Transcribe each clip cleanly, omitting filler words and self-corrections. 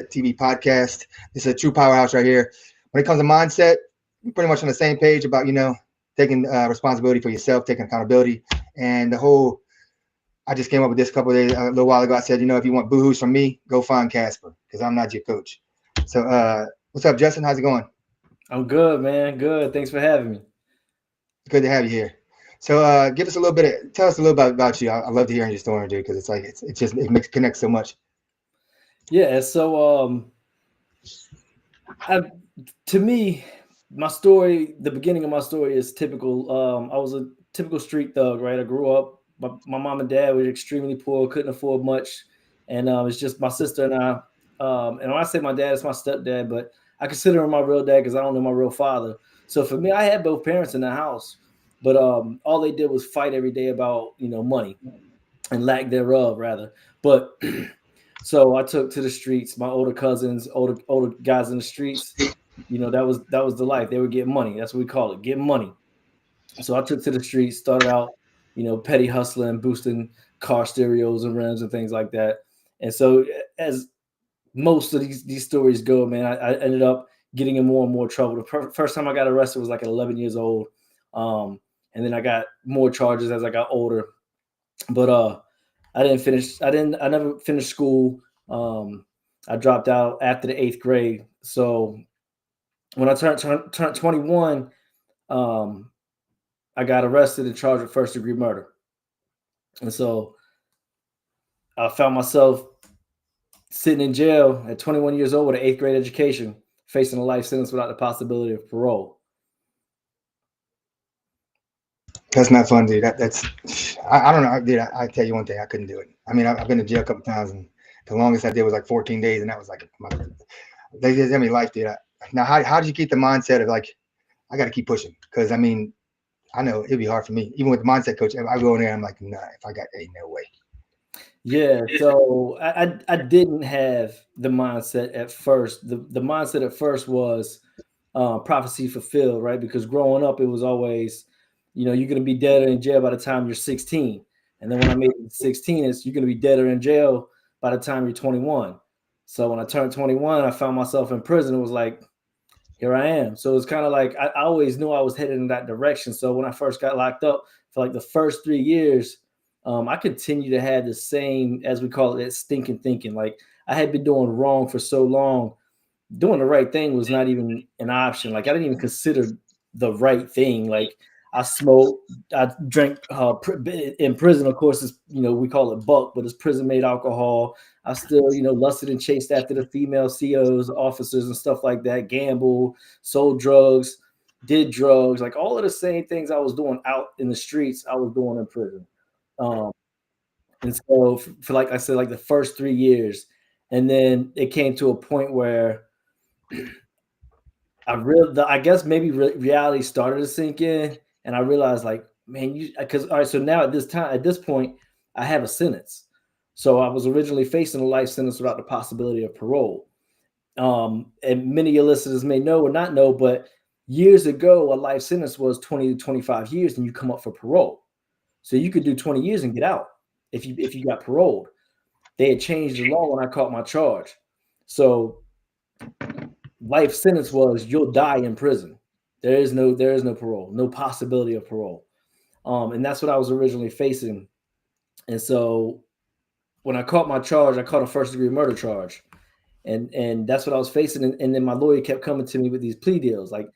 TV podcast. This is a true powerhouse right here. When it comes to mindset, we're pretty much on the same page about, taking responsibility for yourself, taking accountability. And I just came up with this a little while ago. I said, if you want boohoos from me, go find Casper, because I'm not your coach. So what's up, Justin? How's it going? I'm good, man. Good. Thanks for having me. Good to have you here. So tell us a little bit about you. I love to hear your story, dude, because it's like it connects so much. Yeah. So to me, my story, the beginning of my story is typical. I was a typical street thug, right? I grew up. My mom and dad were extremely poor, couldn't afford much, and it's just my sister and I. And when I say my dad, it's my stepdad, but I consider him my real dad because I don't know my real father. So for me, I had both parents in the house, but all they did was fight every day about money and lack thereof, rather. But so I took to the streets. My older cousins, older guys in the streets. That was the life. They would get money. That's what we call it, get money. So I took to the streets, started out, petty hustling, boosting car stereos and rims and things like that. And so as most of these stories go, man, I ended up getting in more and more trouble. The first time I got arrested was like at 11 years old. And then I got more charges as I got older. But I never finished school. I dropped out after the 8th grade. So when I turned 21, I got arrested and charged with first-degree murder. And so I found myself sitting in jail at 21 years old with an 8th grade education, facing a life sentence without the possibility of parole. That's not fun, dude. I don't know, dude. I tell you one thing, I couldn't do it. I mean, I've been to jail a couple times, and the longest I did was like 14 days, and that was like they just gave me life, dude. Now, how did you keep the mindset of like, I got to keep pushing? Because I mean, I know it'd be hard for me, even with the mindset coach. I go in there, I'm like, nah, if I got, ain't no way. Yeah, so I didn't have the mindset at first. The mindset at first was prophecy fulfilled, right? Because growing up, it was always, you're going to be dead or in jail by the time you're 16. And then when I made it 16, you're going to be dead or in jail by the time you're 21. So when I turned 21, I found myself in prison. It was like, here I am. So it's kind of like I always knew I was headed in that direction. So when I first got locked up for like the first 3 years, I continued to have the same, as we call it, that stinking thinking. Like I had been doing wrong for so long. Doing the right thing was not even an option. Like I didn't even consider the right thing. Like I smoked, I drank in prison. Of course, it's, we call it buck, but it's prison made alcohol. I still, lusted and chased after the female COs, officers and stuff like that, gambled, sold drugs, did drugs, like all of the same things I was doing out in the streets, I was doing in prison. And so for like I said, like the first 3 years, and then it came to a point where I guess maybe reality started to sink in, and I realized like, man, because all right, so now at this point, I have a sentence. So I was originally facing a life sentence without the possibility of parole. And many of your listeners may know or not know, but years ago, a life sentence was 20 to 25 years, and you come up for parole. So you could do 20 years and get out if you got paroled. They had changed the law when I caught my charge. So life sentence was you'll die in prison. There is no parole, no possibility of parole. And that's what I was originally facing. And so when I caught my charge, I caught a first-degree murder charge. And that's what I was facing. And then my lawyer kept coming to me with these plea deals. Like,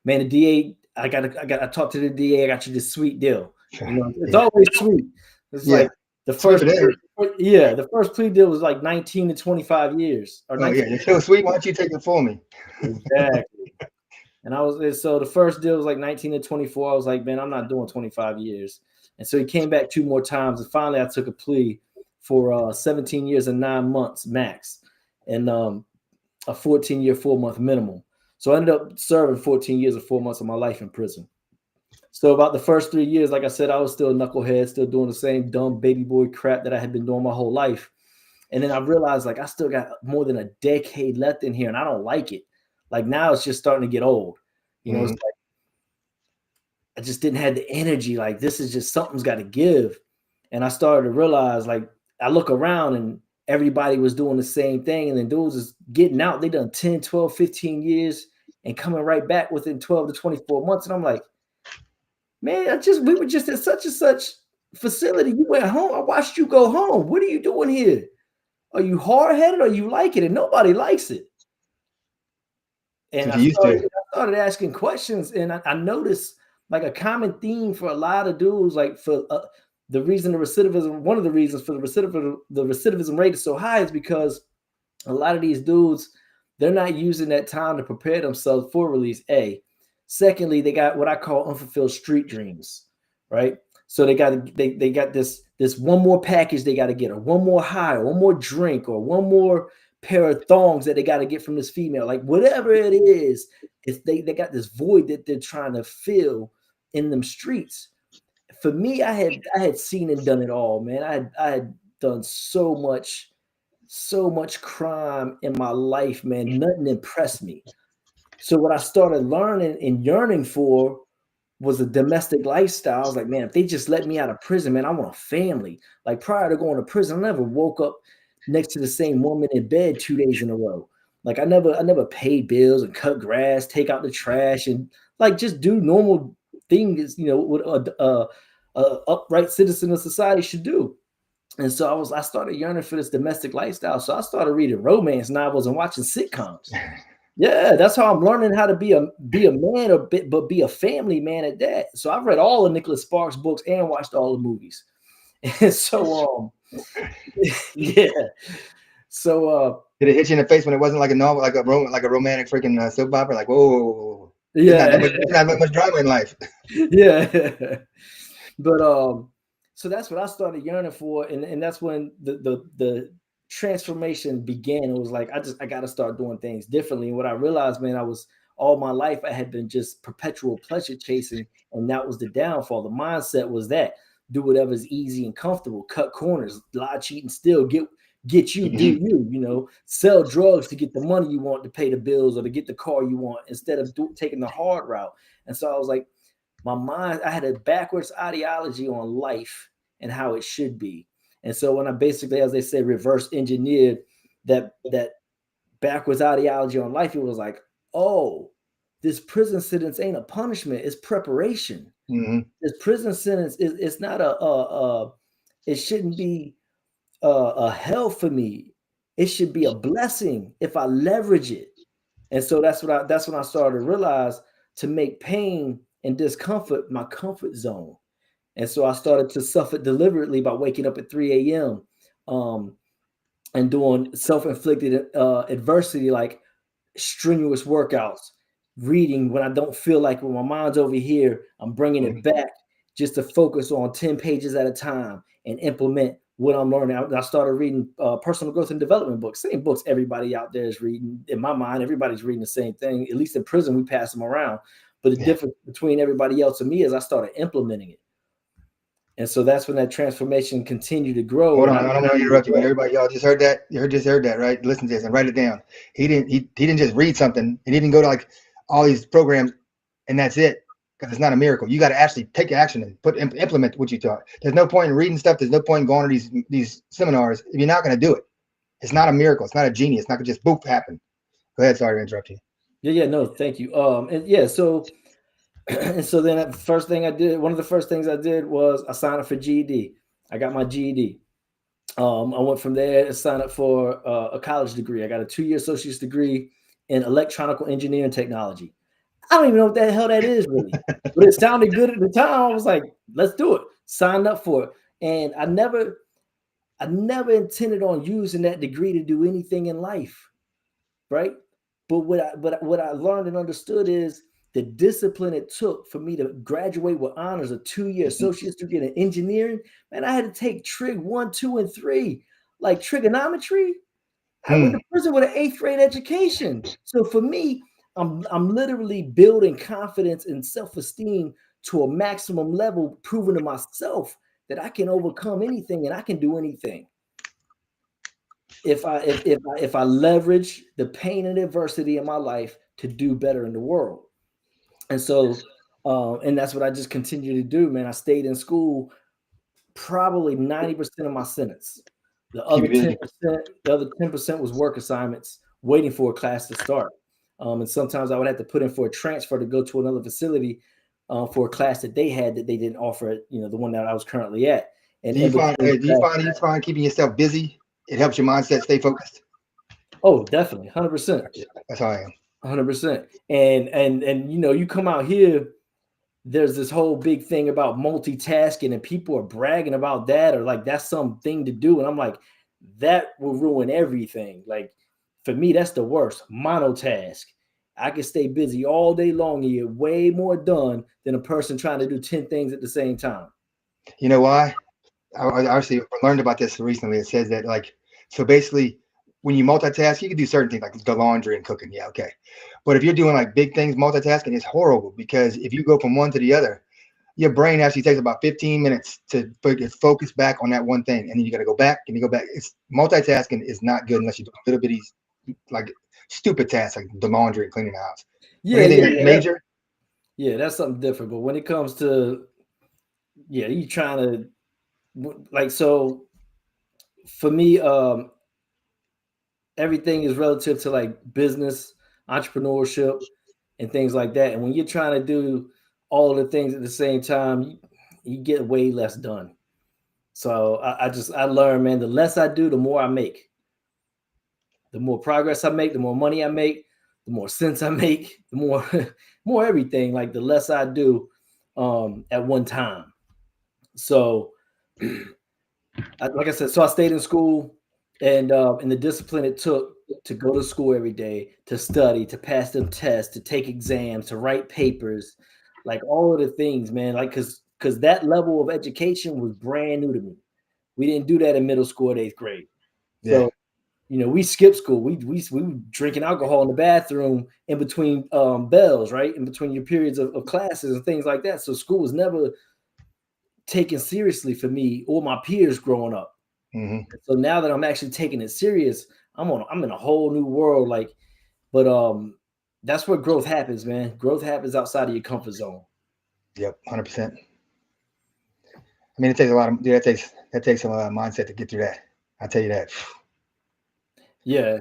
man, the DA, I talked to the DA, I got you this sweet deal. It's always sweet. It's like the first plea deal was like 19 to 25 years. It's so sweet. Why don't you take it for me? Exactly. And so the first deal was like 19 to 24. I was like, man, I'm not doing 25 years. And so he came back 2 more times. And finally I took a plea for 17 years and 9 months max, and a 14-year, 4-month minimum. So I ended up serving 14 years and 4 months of my life in prison. So about the first 3 years, like I said, I was still a knucklehead, still doing the same dumb baby boy crap that I had been doing my whole life. And then I realized, like, I still got more than a decade left in here, and I don't like it. Like, now it's just starting to get old. It's like I just didn't have the energy. Like, this is just something's got to give. And I started to realize, like, I look around and everybody was doing the same thing. And then dudes is getting out. They done 10, 12, 15 years and coming right back within 12 to 24 months. And I'm like, man, we were just at such and such facility. You went home. I watched you go home. What are you doing here? Are you hard-headed or you like it? And nobody likes it. And I started asking questions, and I noticed like a common theme for a lot of dudes, like for the reason the recidivism, one of the reasons for the recidivism rate is so high is because a lot of these dudes, they're not using that time to prepare themselves for release. Secondly, they got what I call unfulfilled street dreams, right? So they got this one more package they got to get, or one more high, or one more drink, or one more pair of thongs that they got to get from this female. Like whatever it is, they got this void that they're trying to fill in them streets. For me, I had seen and done it all, man. I had done so much crime in my life, man. Nothing impressed me. So what I started learning and yearning for was a domestic lifestyle. I was like, man, if they just let me out of prison, man, I want a family. Like prior to going to prison, I never woke up next to the same woman in bed 2 days in a row. Like I never paid bills and cut grass, take out the trash, and like just do normal things, what a upright citizen of society should do. And so I started yearning for this domestic lifestyle. So I started reading romance novels and watching sitcoms. Yeah, that's how I'm learning how to be a man, but be a family man at that. So I've read all of Nicholas Sparks' books and watched all the movies. And so yeah. So did it hit you in the face when it wasn't like a novel, like a romantic freaking soap opera? Like, whoa, yeah, there's not much drama in life. Yeah. But so that's what I started yearning for, and that's when the transformation began. It was like I got to start doing things differently. And what I realized, man, all my life I had been just perpetual pleasure chasing, and that was the downfall. The mindset was that do whatever's easy and comfortable, cut corners, lie, cheat, and steal, get you, do you, sell drugs to get the money you want to pay the bills or to get the car you want instead of taking the hard route. And so I was like, my mind, I had a backwards ideology on life and how it should be. And so when I basically, as they say, reverse engineered that backwards ideology on life, it was like, oh, this prison sentence ain't a punishment, it's preparation. Mm-hmm. This prison sentence it's not it shouldn't be a hell for me. It should be a blessing if I leverage it. And so that's when I started to realize to make pain and discomfort my comfort zone. And so I started to suffer deliberately by waking up at 3 a.m. And doing self-inflicted adversity, like strenuous workouts, reading when I don't feel like when my mind's over here, I'm bringing it back just to focus on 10 pages at a time and implement what I'm learning. I started reading personal growth and development books, same books everybody out there is reading. In my mind, everybody's reading the same thing. At least in prison, we pass them around. But the difference between everybody else and me is I started implementing it. And so that's when that transformation continued to grow. Hold on, I don't want to interrupt you, but everybody, y'all just heard that. You just heard that, right? Listen to this and write it down. He didn't just read something, and he didn't go to like all these programs, and that's it. Because it's not a miracle. You got to actually take action and implement what you taught. There's no point in reading stuff. There's no point in going to these seminars if you're not going to do it. It's not a miracle. It's not a genie. It's not going to just boop happen. Go ahead. Sorry to interrupt you. Yeah, no, thank you. And yeah, so and so then one of the first things I did was I signed up for GED. I got my GED. I went from there and signed up for a college degree. I got a 2-year associate's degree in electronical engineering technology. I don't even know what the hell that is really, but it sounded good at the time. I was like, let's do it. Signed up for it. And I never intended on using that degree to do anything in life. Right. But what I learned and understood is the discipline it took for me to graduate with honors, a 2-year associate's degree in engineering. Man, I had to take trig 1, 2, and 3, like trigonometry. I went to prison with an 8th grade education. So for me, I'm literally building confidence and self-esteem to a maximum level, proving to myself that I can overcome anything and I can do anything. If I leverage the pain and adversity in my life to do better in the world. And so, and that's what I just continue to do, man. I stayed in school probably 90% of my sentence. The Keep other it busy. 10% was work assignments, waiting for a class to start. And sometimes I would have to put in for a transfer to go to another facility for a class that they had that they didn't offer at, the one that I was currently at. And Do you find keeping yourself busy? It helps your mindset stay focused. Oh, definitely, 100%. That's how I am. 100%. And you come out here, there's this whole big thing about multitasking, and people are bragging about that, or like that's something to do. And I'm like, that will ruin everything. Like for me, that's the worst. Monotask. I can stay busy all day long and get way more done than a person trying to do 10 things at the same time. You know why? I actually learned about this recently. It says that so basically when you multitask, you can do certain things like the laundry and cooking. Yeah, okay. But if you're doing like big things, multitasking is horrible because if you go from one to the other, your brain actually takes about 15 minutes to focus back on that one thing. And then you got to go back and you go back. Multitasking is not good unless you do little bitty, like stupid tasks like the laundry and cleaning the house. Yeah, major. Yeah, that's something different. But when it comes to, you trying to, so for me, everything is relative to like business, entrepreneurship, and things like that. And when you're trying to do all the things at the same time, you get way less done. So I learned, man, the less I do, the more I make. The more progress I make, the more money I make, the more sense I make, the more everything, like the less I do at one time. So like I said, so I stayed in school, and the discipline it took to go to school every day, to study, to pass them tests, to take exams, to write papers, like all of the things, man, like because that level of education was brand new to me. We didn't do that in middle school or 8th grade. So we skipped school. We were drinking alcohol in the bathroom in between bells, right? In between your periods of classes and things like that. So school was never taken seriously for me or my peers growing up. Mm-hmm. So now that I'm actually taking it serious, I'm in a whole new world. But that's where growth happens, man. Growth happens outside of your comfort zone. Yep, 100%. I mean, it takes a lot of that takes a lot of mindset to get through that. I'll tell you that. Yeah.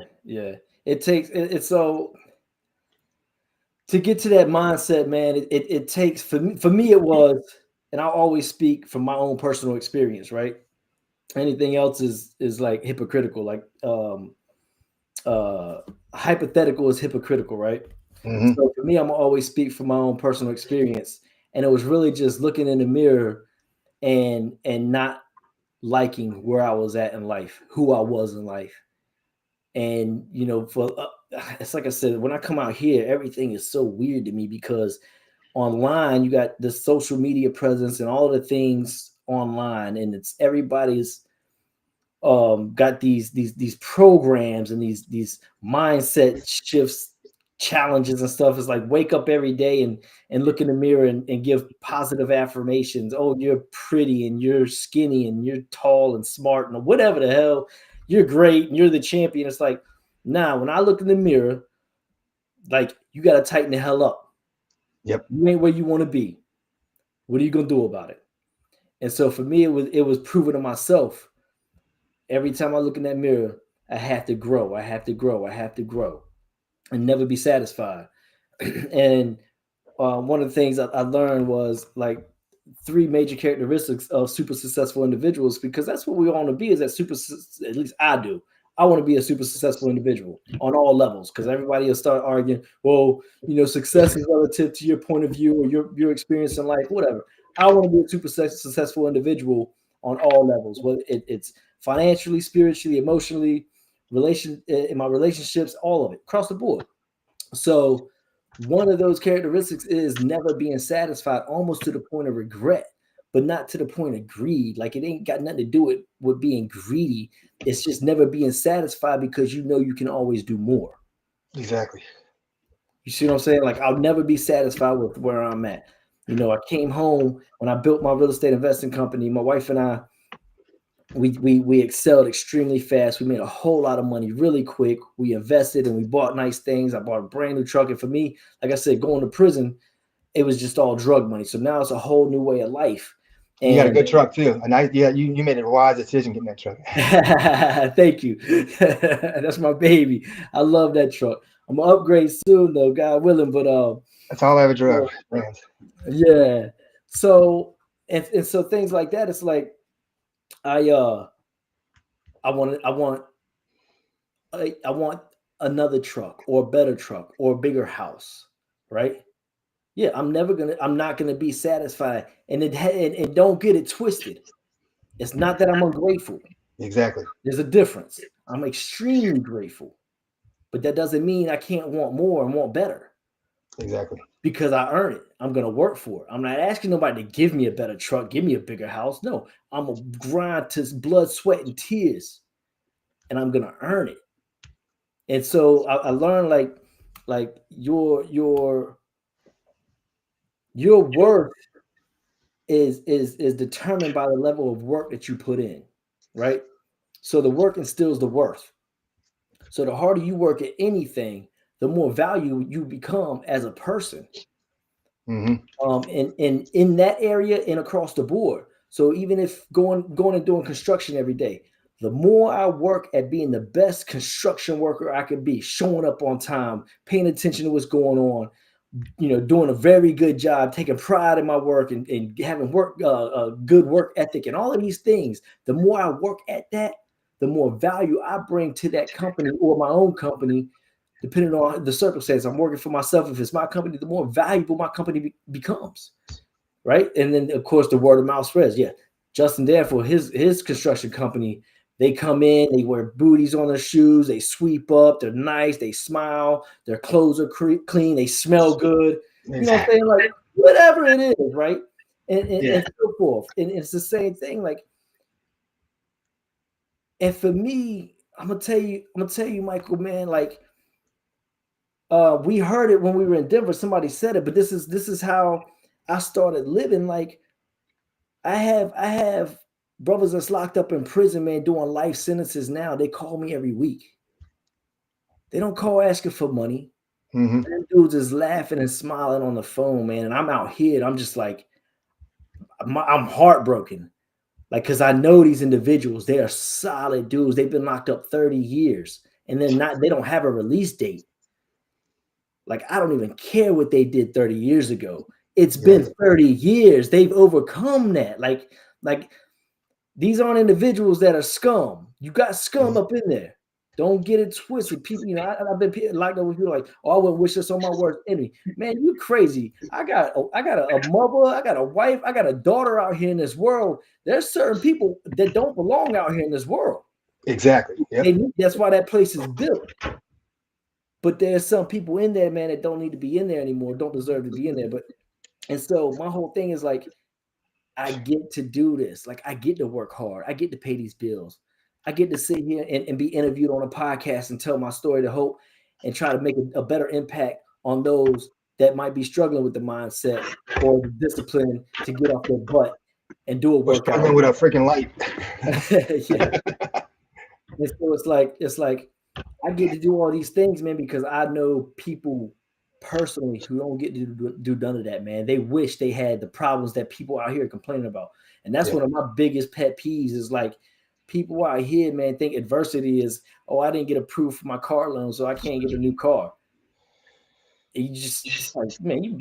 It takes it's so to get to that mindset, man. It takes for me it was, and I always speak from my own personal experience, right? Anything else is like hypocritical, like hypothetical is hypocritical, right? Mm-hmm. So for me, I'm always speak from my own personal experience, and it was really just looking in the mirror and not liking where I was at in life, who I was in life. And for it's like I said, when I come out here, everything is so weird to me because online you got the social media presence and all the things online, and it's everybody's got these programs and these mindset shifts, challenges and stuff. It's like wake up every day and look in the mirror and give positive affirmations. Oh, you're pretty and you're skinny and you're tall and smart and whatever the hell. You're great and you're the champion. It's like, nah, when I look in the mirror, like you got to tighten the hell up. Yep. You ain't where you want to be. What are you going to do about it? And so for me, it was proving to myself. Every time I look in that mirror, I have to grow. I have to grow. I have to grow and never be satisfied. And one of the things I learned was like 3 major characteristics of super successful individuals, because that's what we want to be, is that at least I do. I want to be a super successful individual on all levels, because everybody will start arguing, well, success is relative to your point of view or your experience in life, whatever. I want to be a super successful individual on all levels, whether it's financially, spiritually, emotionally, in my relationships, all of it, across the board. So one of those characteristics is never being satisfied, almost to the point of regret, but not to the point of greed. Like it ain't got nothing to do with being greedy. It's just never being satisfied because you can always do more. Exactly. You see what I'm saying? Like I'll never be satisfied with where I'm at. I came home when I built my real estate investing company. My wife and I, we excelled extremely fast. We made a whole lot of money really quick. We invested and we bought nice things. I bought a brand new truck. And for me, like I said, going to prison, it was just all drug money. So now it's a whole new way of life. You got a And good truck too. A nice, yeah. You made a wise decision getting that truck. thank you. That's my baby. I love that truck. I'm gonna upgrade soon though, God willing. But That's all I ever drove. so, Friends. yeah. So and so things like that. It's like I want another truck or a better truck or a bigger house, right? Yeah, I'm not gonna be satisfied. And don't get it twisted. It's not that I'm ungrateful. Exactly. There's a difference. I'm extremely grateful, but that doesn't mean I can't want more and want better. Exactly. Because I earn it. I'm gonna work for it. I'm not asking nobody to give me a better truck, give me a bigger house. No, I'm gonna grind to blood, sweat, and tears, and I'm gonna earn it. And so I learned like your worth is determined by the level of work that you put in, right? So the work instills the worth. So the harder you work at anything, the more value you become as a person. And in that area and across the board. So even if going and doing construction every day, the more I work at being the best construction worker I could be, showing up on time, paying attention to what's going on, doing a very good job, taking pride in my work and having good work ethic and all of these things, the more I work at that, the more value I bring to that company or my own company, depending on the circumstance. I'm working for myself. If it's my company, the more valuable my company becomes, right? And then, of course, the word of mouth spreads. Yeah, Justin Danforth, his construction company, they come in, they wear booties on their shoes, they sweep up, they're nice, they smile, their clothes are clean, they smell good. You know what I'm saying? Like, whatever it is, right? And so forth. And it's the same thing. Like, and for me, I'm gonna tell you, Michael, man, like, we heard it when we were in Denver. Somebody said it, but this is how I started living. Like, I have brothers that's locked up in prison, man, doing life sentences now. They call me every week. They don't call asking for money. Them dudes is laughing and smiling on the phone, man. And I'm out here, and I'm just like, I'm heartbroken. Like, because I know these individuals, they are solid dudes. They've been locked up 30 years, and they don't have a release date. Like, I don't even care what they did 30 years ago. It's been 30 years. They've overcome that. Like these aren't individuals that are scum. You got scum up in there. Don't get it twisted. People, I've been locked up with people like, oh, I wouldn't wish this on my worst enemy. Man, you crazy. I got a mother, I got a wife, I got a daughter out here in this world. There's certain people that don't belong out here in this world. Exactly. Yep. That's why that place is built. But there's some people in there, man, that don't need to be in there anymore, don't deserve to be in there. And so my whole thing is like, I get to do this. Like, I get to work hard. I get to pay these bills. I get to sit here and be interviewed on a podcast and tell my story to hope and try to make a better impact on those that might be struggling with the mindset or the discipline to get off their butt and do a workout. Struggling with a freaking light. Yeah. And so it's like I get to do all these things, man, because I know people personally who don't get to do none of that, man. They wish they had the problems that people out here complaining about. And that's one of my biggest pet peeves is like people out here, man, think adversity is, oh, I didn't get approved for my car loan, so I can't get a new car. And you just like, man, you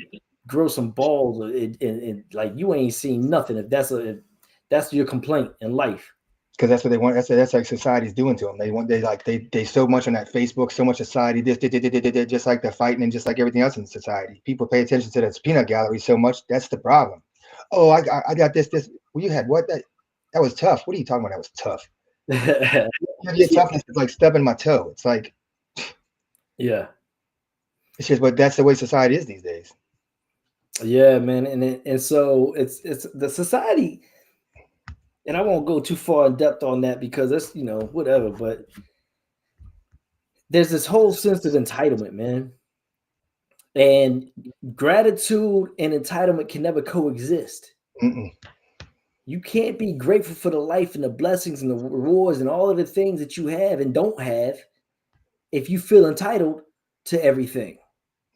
grow some balls and like you ain't seen nothing if that's your complaint in life. Because that's what they want. That's like society's doing to them. They so much on that Facebook, so much society, just like the fighting and just like everything else in society. People pay attention to that peanut gallery so much. That's the problem. Oh, I got this. Well, you had what? That was tough. What are you talking about? That was tough. Your toughness is like stubbing my toe. It's like, yeah. It's just, but that's the way society is these days. Yeah, man, and so it's the society. And I won't go too far in depth on that because that's, whatever. But there's this whole sense of entitlement, man. And gratitude and entitlement can never coexist. You can't be grateful for the life and the blessings and the rewards and all of the things that you have and don't have if you feel entitled to everything.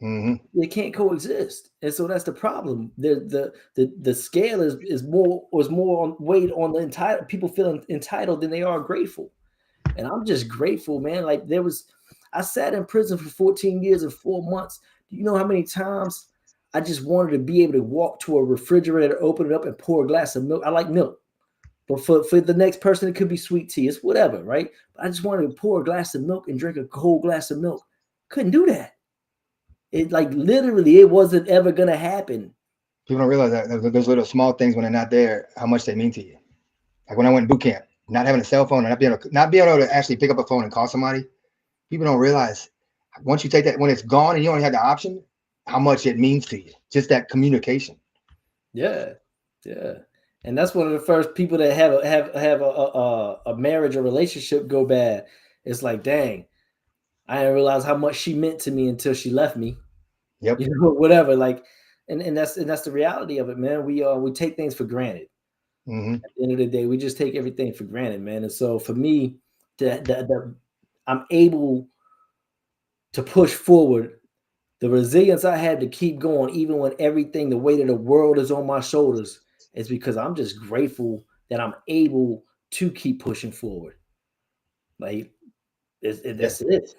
They can't coexist, and so that's the problem. The scale is more weight on the entitled people feeling entitled than they are grateful, and I'm just grateful, man. Like I sat in prison for 14 years and 4 months. Do you know how many times I just wanted to be able to walk to a refrigerator, open it up, and pour a glass of milk? I like milk, but for the next person, it could be sweet tea. It's whatever, right? But I just wanted to pour a glass of milk and drink a cold glass of milk. Couldn't do that. It like literally, it wasn't ever gonna happen. People don't realize that those little small things when they're not there, how much they mean to you. Like when I went to boot camp, not having a cell phone and not being able to actually pick up a phone and call somebody. People don't realize once you take that, when it's gone and you only have the option, how much it means to you. Just that communication. Yeah, and that's one of the first people that have a marriage or relationship go bad. It's like, dang, I didn't realize how much she meant to me until she left me. Yep. You know, whatever. Like, and that's the reality of it, man. We take things for granted. At the end of the day, we just take everything for granted, man. And so for me, I'm able to push forward. The resilience I had to keep going, even when everything, the weight of the world is on my shoulders, is because I'm just grateful that I'm able to keep pushing forward. Like, that's it.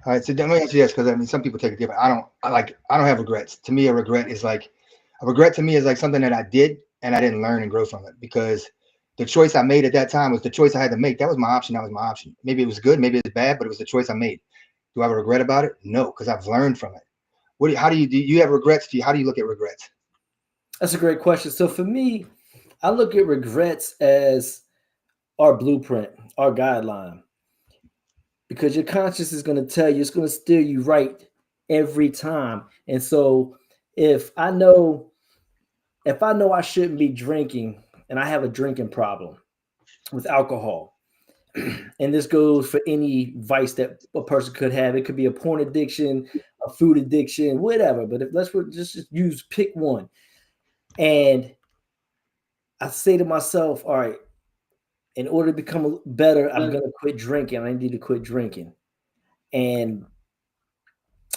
All right, so let me ask you this, because I mean, some people take it different. I don't have regrets. To me, a regret is like something that I did and I didn't learn and grow from it, because the choice I made at that time was the choice I had to make. That was my option. Maybe it was good, maybe it was bad, but it was the choice I made. Do I have a regret about it? No, because I've learned from it. How do you have regrets? How do you look at regrets? That's a great question. So for me, I look at regrets as our blueprint, our guideline, because your conscience is going to tell you, it's going to steer you right every time. And so if I know I shouldn't be drinking and I have a drinking problem with alcohol, and this goes for any vice that a person could have. It could be a porn addiction, a food addiction, whatever. But let's just pick one. And I say to myself, all right, in order to become better, I'm going to quit drinking. I need to quit drinking. And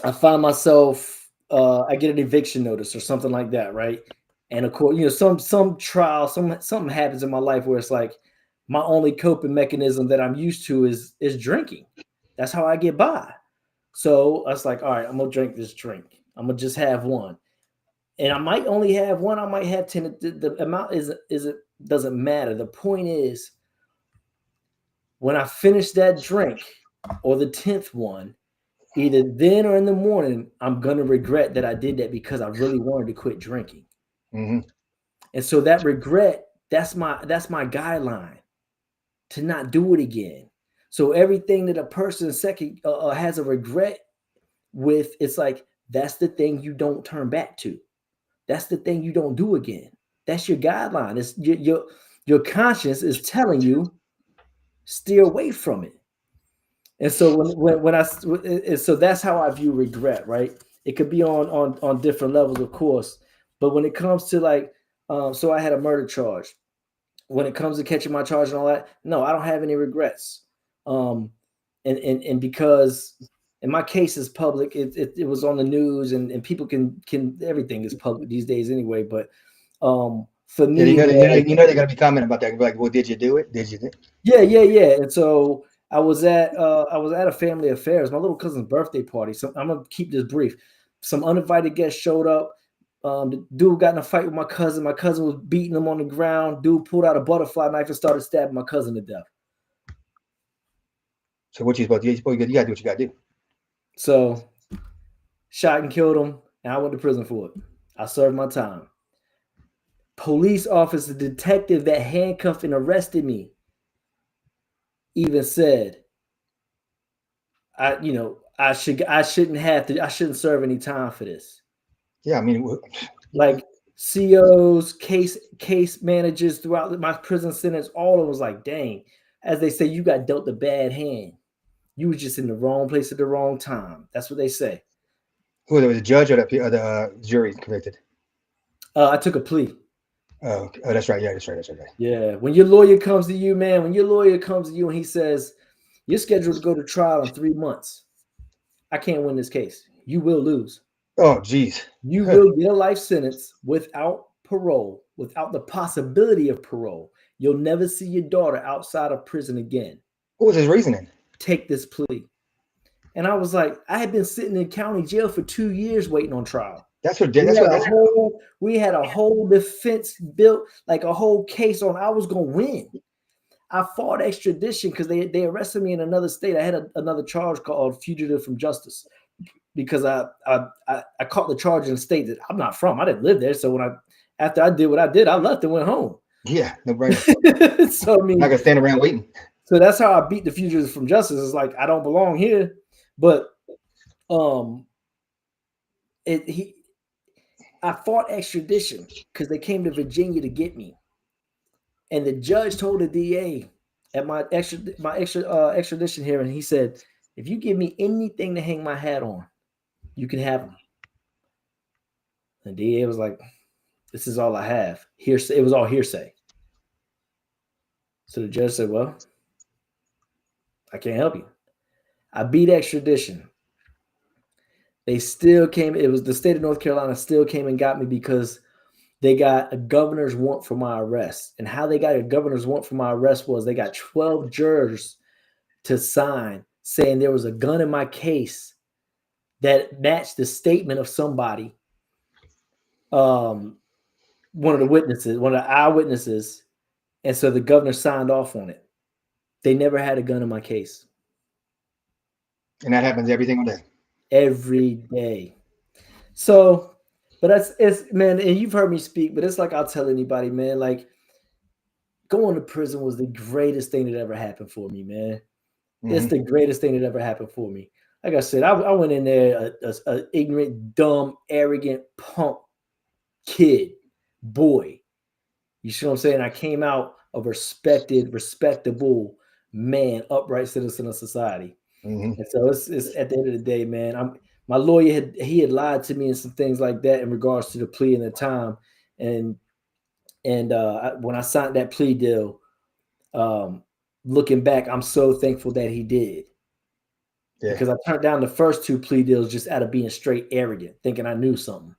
I find myself, I get an eviction notice or something like that, right? And of course, you know, some trial, something happens in my life where it's like, my only coping mechanism that I'm used to is drinking. That's how I get by. So I was like, all right, I'm gonna drink this drink. I'm gonna just have one, and I might only have one. I might have 10. The amount doesn't matter. The point is, when I finish that drink or the 10th one, either then or in the morning, I'm gonna regret that I did that because I really wanted to quit drinking. And so that regret, that's my guideline to not do it again. So everything that a person has a regret with, it's like, that's the thing you don't turn back to. That's the thing you don't do again. That's your guideline. It's your conscience is telling you, steer away from it. And so so that's how I view regret, right? It could be on different levels, of course, but when it comes to like, so I had a murder charge. When it comes to catching my charge and all that, no, I don't have any regrets. And because in my case is public, it was on the news and people can everything is public these days anyway. But for me, you know they're gonna be commenting about that. Like, well, did you do it? Did you? Yeah. And so I was at a family affairs, my little cousin's birthday party. So I'm gonna keep this brief. Some uninvited guests showed up. The dude got in a fight with my cousin. My cousin was beating him on the ground. Dude pulled out a butterfly knife and started stabbing my cousin to death. So what you supposed to do? You gotta do what you gotta do. So shot and killed him, and I went to prison for it. I served my time. Police officer, detective that handcuffed and arrested me even said, I shouldn't serve any time for this. Yeah, I mean, like COs, case managers throughout my prison sentence, all of them was like, dang, as they say, you got dealt a bad hand. You was just in the wrong place at the wrong time. That's what they say. Who was the judge or the jury convicted? I took a plea. Oh, that's right. Yeah, that's right. Yeah, when your lawyer comes to you, man, and he says, you're scheduled to go to trial in 3 months, I can't win this case. you will lose. Oh, geez. You will get a life sentence without parole, without the possibility of parole. You'll never see your daughter outside of prison again. What was his reasoning? Take this plea. And I was like, I had been sitting in county jail for 2 years waiting on trial. That's what. That's what. We had a whole defense built, like a whole case on. I was gonna win. I fought extradition because they arrested me in another state. I had another charge called fugitive from justice because I caught the charge in a state that I'm not from. I didn't live there. So after I did what I did, I left and went home. Yeah, no brainer. So I mean, I could stand around waiting. So that's how I beat the fugitive from justice. It's like I don't belong here, but I fought extradition because they came to Virginia to get me, and the judge told the DA at my extradition hearing, he said, "If you give me anything to hang my hat on, you can have them." The DA was like, "This is all I have." Hearsay. It was all hearsay. So the judge said, "Well, I can't help you." I beat extradition. They still came. It was the state of North Carolina still came and got me because they got a governor's warrant for my arrest. And how they got a governor's warrant for my arrest was they got 12 jurors to sign saying there was a gun in my case that matched the statement of somebody. One of the witnesses, one of the eyewitnesses. And so the governor signed off on it. They never had a gun in my case. And that happens every single day. Every day. So, but it's man, and you've heard me speak, but it's like I'll tell anybody, man, like going to prison was the greatest thing that ever happened for me, man. Mm-hmm. It's the greatest thing that ever happened for me. Like I said, I went in there a ignorant, dumb, arrogant, punk kid, boy. You see what I'm saying? I came out a respectable man, upright citizen of society. Mm-hmm. And so it's at the end of the day, man. My lawyer had lied to me and some things like that in regards to the plea and the time. And when I signed that plea deal, looking back, I'm so thankful that he did. Yeah. Because I turned down the first 2 plea deals just out of being straight arrogant, thinking I knew something.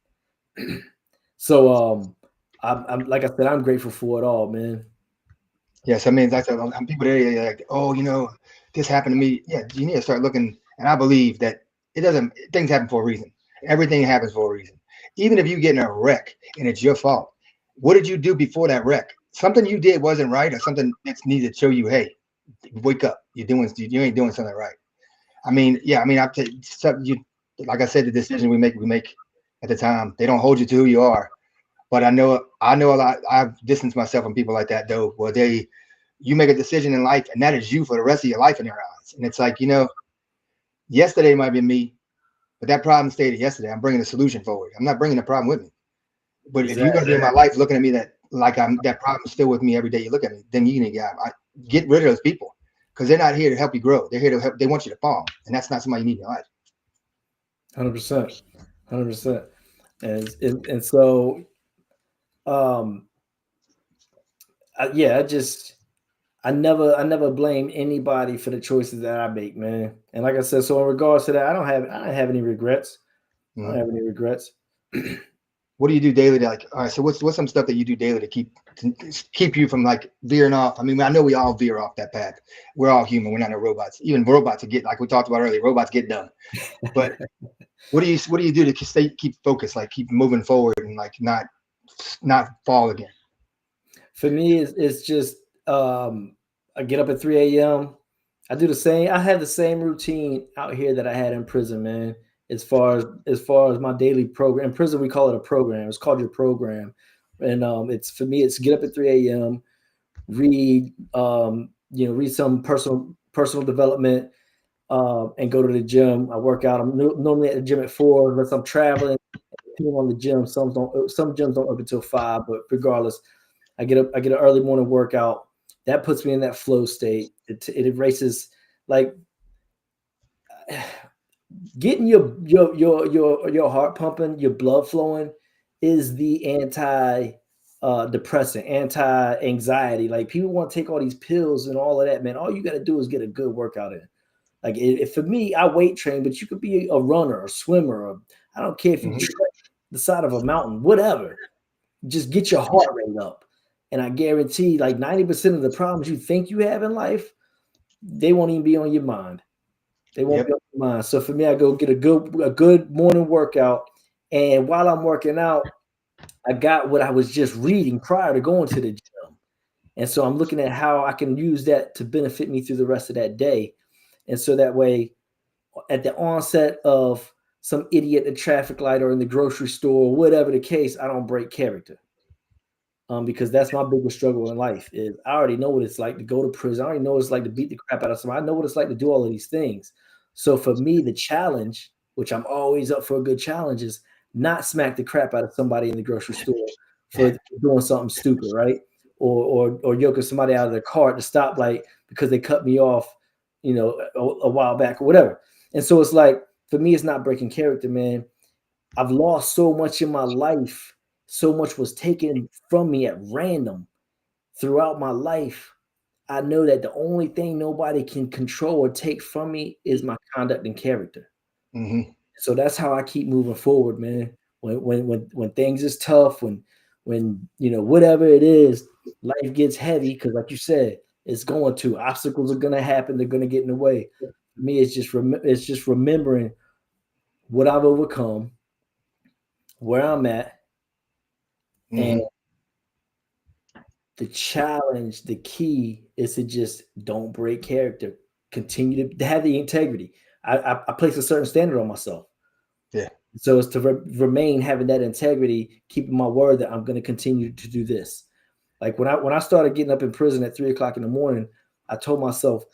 So I'm like I said, I'm grateful for it all, man. Yes, I mean, like people there like, oh, this happened to me. Yeah, you need to start looking. And I believe that things happen for a reason. Everything happens for a reason. Even if you get in a wreck and it's your fault, what did you do before that wreck? Something you did wasn't right, or something that's needed to show you, hey, wake up. You ain't doing something right. I mean, yeah, I mean, like I said, the decision we make at the time, they don't hold you to who you are. But I know a lot. I've distanced myself from people like that, though, where you make a decision in life, and that is you for the rest of your life in their eyes. And it's like, yesterday might be me, but that problem stayed yesterday. I'm bringing a solution forward. I'm not bringing the problem with me. But if you're going to be in my life looking at me that problem is still with me every day you look at me, then you need to get rid of those people, because they're not here to help you grow. They're here to help. They want you to fall, and that's not somebody you need in your life. 100%. And so. I never blame anybody for the choices that I make, man. And like I said, so in regards to that, I don't have any regrets. Mm-hmm. I don't have any regrets. What do you do daily to all right, so what's some stuff that you do daily to keep you from like veering off? I mean, I know we all veer off that path. We're all human. We're not no robots. Even robots get, like we talked about earlier, robots get done. But what do you do to keep focused, like keep moving forward and like not fall again? For me, it's just I get up at 3 a.m. I do the same. I have the same routine out here that I had in prison, man. As far as my daily program. In prison, we call it a program. It's called your program, and it's for me. It's get up at 3 a.m. Read read some personal development, and go to the gym. I work out. I'm normally at the gym at 4 unless I'm traveling. On the gym, some gyms don't open until 5, but regardless, I get an early morning workout. That puts me in that flow state. It erases, like, getting your heart pumping, your blood flowing is the anti-depressant, anti-anxiety. Like, people want to take all these pills and all of that, man. All you got to do is get a good workout in. Like for me, I weight train, but you could be a runner, a swimmer, or I don't care if you trek the side of a mountain, whatever. Just get your heart rate up. And I guarantee like 90% of the problems you think you have in life, they won't even be on your mind. They won't be on your mind. So for me, I go get a good morning workout. And while I'm working out, I got what I was just reading prior to going to the gym. And so I'm looking at how I can use that to benefit me through the rest of that day. And so that way, at the onset of some idiot at the traffic light or in the grocery store, or whatever the case, I don't break character. Because that's my biggest struggle in life is I already know what it's like to go to prison. I already know what it's like to beat the crap out of somebody. I know what it's like to do all of these things. So for me, the challenge, which I'm always up for a good challenge, is not smack the crap out of somebody in the grocery store for doing something stupid, right? Or yoking somebody out of their car at the stoplight because they cut me off, a while back or whatever. And so it's like, for me, it's not breaking character, man. I've lost so much in my life. So much was taken from me at random throughout my life. I know that the only thing nobody can control or take from me is my conduct and character. So that's how I keep moving forward, man. When things is tough, when whatever it is, life gets heavy because, like you said, it's going to. Obstacles are going to happen. They're going to get in the way. For me, it's just remembering what I've overcome, where I'm at, and the challenge, the key is to just don't break character. Continue to have the integrity. I place a certain standard on myself. Yeah. So it's to remain having that integrity, keeping my word that I'm going to continue to do this. Like when I started getting up in prison at 3 o'clock in the morning, I told myself,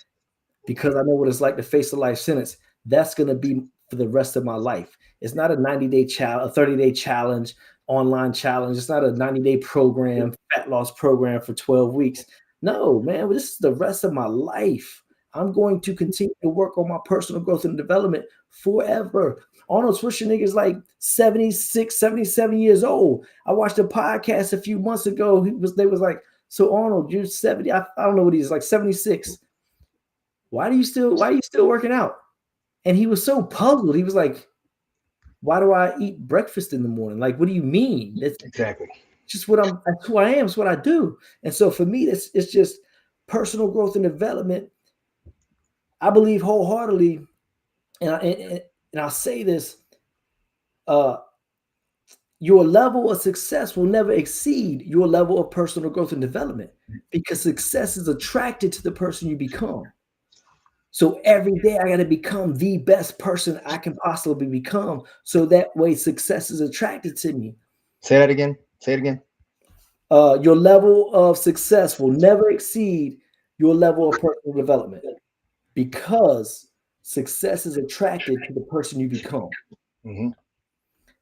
because I know what it's like to face a life sentence, that's going to be for the rest of my life. It's not a 90-day challenge, a 30-day challenge, online challenge. It's not a 90-day program, fat loss program for 12 weeks. No, man, this is the rest of my life. I'm going to continue to work on my personal growth and development forever. Arnold Schwarzenegger is like 76, 77 years old. I watched a podcast a few months ago. They was like, so Arnold, you're 70. I don't know what he's like, 76. Why are you still working out? And he was so puzzled. He was like, why do I eat breakfast in the morning? Like, what do you mean? That's exactly just that's who I am. It's what I do. And so for me, it's just personal growth and development. I believe wholeheartedly, and I'll say this, your level of success will never exceed your level of personal growth and development, because success is attracted to the person you become. So every day I got to become the best person I can possibly become. So that way success is attracted to me. Say that again. Say it again. Your level of success will never exceed your level of personal development, because success is attracted to the person you become.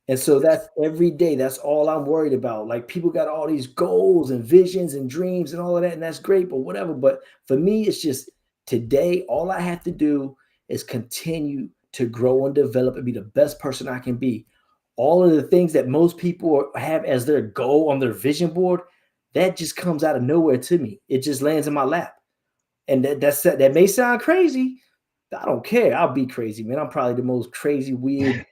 And so that's every day. That's all I'm worried about. Like, people got all these goals and visions and dreams and all of that, and that's great, but whatever. But for me, it's just today, all I have to do is continue to grow and develop and be the best person I can be. All of the things that most people have as their goal on their vision board, that just comes out of nowhere to me. It just lands in my lap. And that may sound crazy. I don't care. I'll be crazy, man. I'm probably the most crazy, weird,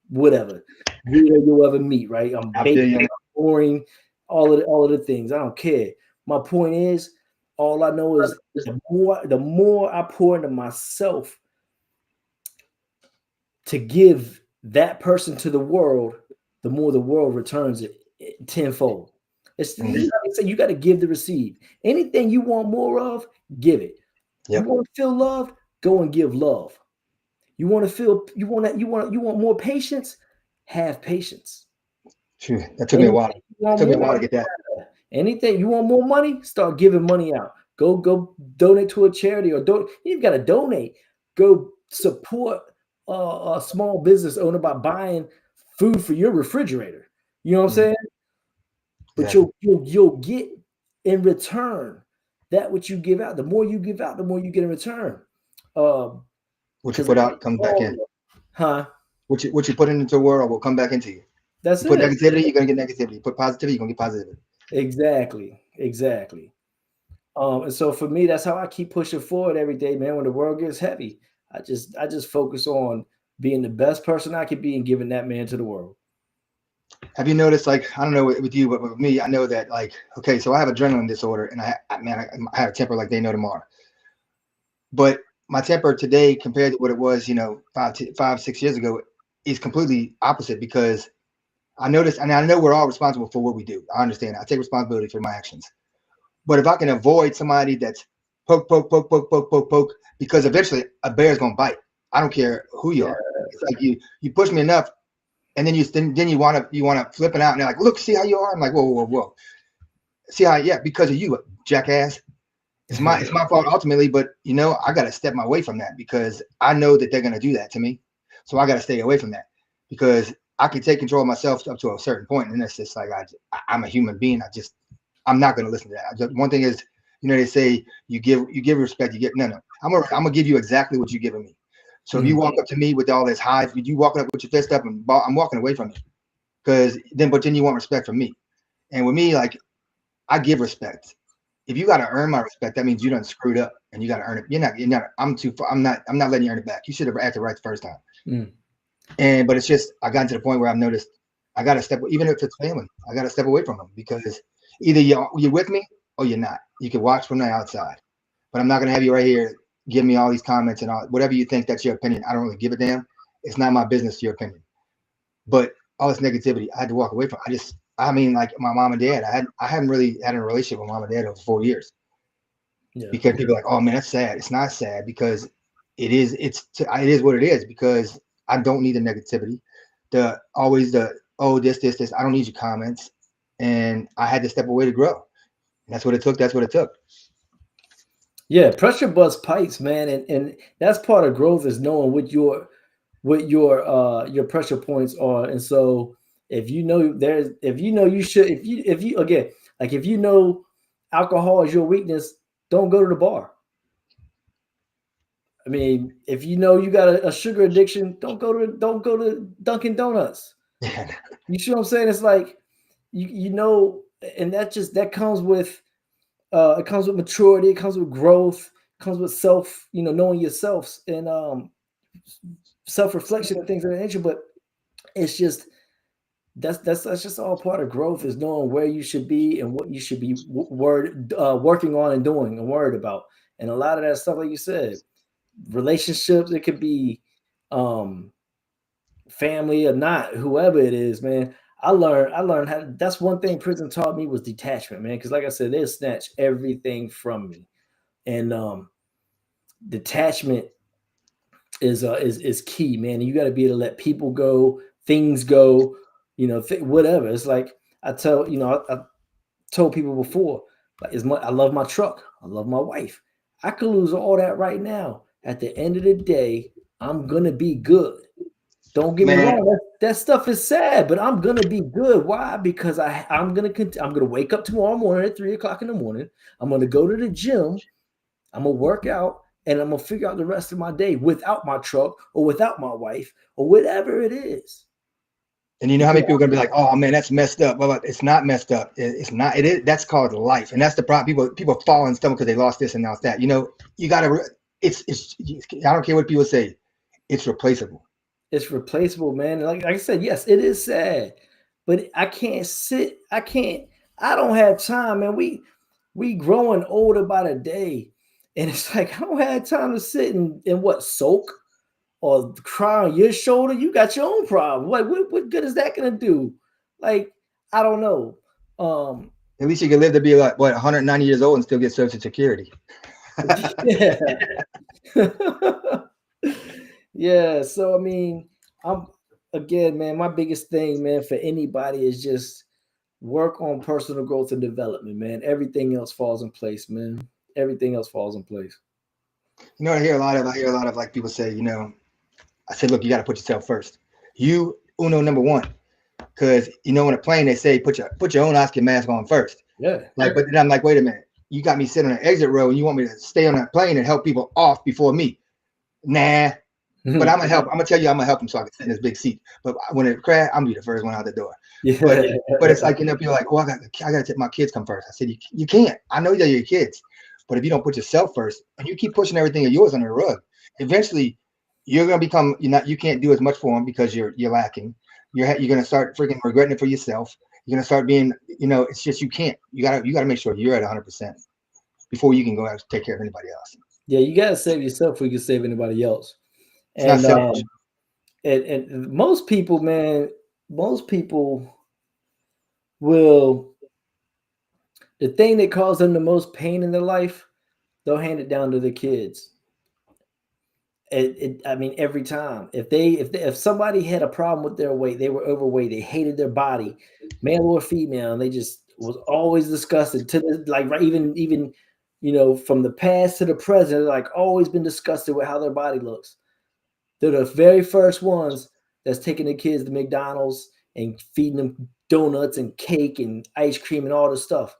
whatever you'll ever meet, right? I'm basic, I'm boring, all of the things. I don't care. My point is, all I know is the more I pour into myself to give that person to the world, the more the world returns it tenfold. You got to give to receive. Anything you want more of, give it. Yep. You want to feel loved, go and give love. You want more patience, have patience. True. That took me a while. It took me a while to get that. Anything you want more money, start giving money out. Go donate to a charity, or you've got to donate. Go support a small business owner by buying food for your refrigerator. You know what I'm saying? But you'll get in return that which you give out. The more you give out, the more you get in return. What you put out comes back in. Huh? What you put into the world will come back into you. That's you put negativity, you're gonna get negativity. You put positivity, you're gonna get positivity. Exactly. And so for me, that's how I keep pushing forward every day, man. When the world gets heavy, I just focus on being the best person I could be and giving that man to the world. Have you noticed, like, I don't know with you, but with me, I know that, like, okay, so I have adrenaline disorder, and I have a temper like they know tomorrow. But my temper today compared to what it was, 5, 6 years ago, is completely opposite, because I noticed, and I know we're all responsible for what we do. I understand. I take responsibility for my actions. But if I can avoid somebody that's poke, poke, poke, poke, poke, poke, poke, because eventually a bear's gonna bite. I don't care who you are. It's like you push me enough, and then you wanna flip it out, and they're like, look, see how you are. I'm like, whoa, whoa, whoa. See how? Yeah, because of you, jackass. It's my fault ultimately, but I gotta step my way from that, because I know that they're gonna do that to me. So I gotta stay away from that, because I can take control of myself up to a certain point, and it's just like I'm a human being. I'm not gonna listen to that. One thing is, they say you give respect, you get no. I'm gonna give you exactly what you're giving me. So if you walk up to me with all this high, you walking up with your fist up, and I'm walking away from you, but then you want respect from me. And with me, like, I give respect. If you got to earn my respect, that means you done screwed up, and you got to earn it. You're not. I'm not letting you earn it back. You should have acted right the first time. But it's just, I got to the point where I've noticed I got to step, even if it's family, I got to step away from them, because either you're with me or you're not. You can watch from the outside, but I'm not going to have you right here give me all these comments and all, whatever you think that's your opinion. I don't really give a damn. It's not my business, your opinion. But all this negativity, I had to walk away from. Like my mom and dad, I hadn't really had a relationship with mom and dad over 4 years. Yeah. Because people are like, oh man, that's sad. It's not sad, because it is what it is, because I don't need the negativity. This. I don't need your comments. And I had to step away to grow. And that's what it took. Yeah, pressure busts pipes, man. And that's part of growth, is knowing what your pressure points are. And so if you know alcohol is your weakness, don't go to the bar. I mean, if you know you got a sugar addiction, don't go to Dunkin' Donuts. You see what I'm saying? It's like, and that comes with it comes with maturity, it comes with growth, it comes with self, knowing yourself, and self-reflection and things of that nature. But it's just that's just all part of growth, is knowing where you should be and what you should be working on and doing and worried about. And a lot of that stuff, like you said, relationships, it could be family or not, whoever it is, man. I learned how. That's one thing prison taught me, was detachment, man. Because like I said, they'll snatch everything from me, and detachment is key, man. And you got to be able to let people go, things go, whatever. It's like I told people before, like, I love my truck, I love my wife. I could lose all that right now. At the end of the day, I'm gonna be good. Don't get me wrong. That stuff is sad, but I'm gonna be good. Why? Because I'm gonna wake up tomorrow morning at 3:00 in the morning. I'm gonna go to the gym. I'm gonna work out, and I'm gonna figure out the rest of my day without my truck or without my wife or whatever it is. And you know how many people are gonna be like, "Oh man, that's messed up." Well, it's not messed up. It's not. It is. That's called life, and that's the problem. People fall in stomach because they lost this and lost that. You gotta. It's. I don't care what people say. It's replaceable. It's replaceable, man. Like I said, yes, it is sad, but I can't sit. I don't have time, man. We growing older by the day, and it's like I don't have time to sit and soak or cry on your shoulder. You got your own problem. Like what good is that gonna do? Like, I don't know. At least you can live to be like 190 years old and still get Social Security. Yeah. Yeah, so I mean, man, my biggest thing, man, for anybody is just work on personal growth and development, man. Everything else falls in place, man. Everything else falls in place. I hear a lot of like people say, I said, look, you got to put yourself first. You number one, because in a plane they say put your own oxygen mask on first. Yeah. Like, but then I'm like, wait a minute, you got me sitting on the exit row and you want me to stay on that plane and help people off before me? Nah. But I'm gonna help. I'm gonna tell you, I'm gonna help them so I can sit in this big seat. But when it crashed, I'm gonna be the first one out the door. Yeah. But it's like, people are like, oh, I gotta take my kids come first. I said, you can't. I know they're your kids, but if you don't put yourself first and you keep pushing everything of yours under the rug, eventually you're going to become, you can't do as much for them because you're lacking. You're going to start freaking regretting it for yourself. You're going to start being, it's just, you can't, you got to make sure you're at 100% before you can go out and take care of anybody else. Yeah, you got to save yourself before you can save anybody else. It's not selfish. And most people, man, will, the thing that caused them the most pain in their life, they'll hand it down to their kids. I mean, every time, if somebody had a problem with their weight, they were overweight, they hated their body, male or female, and they just was always disgusted to the, like, right, even from the past to the present, like always been disgusted with how their body looks. They're the very first ones that's taking the kids to McDonald's and feeding them donuts and cake and ice cream and all this stuff.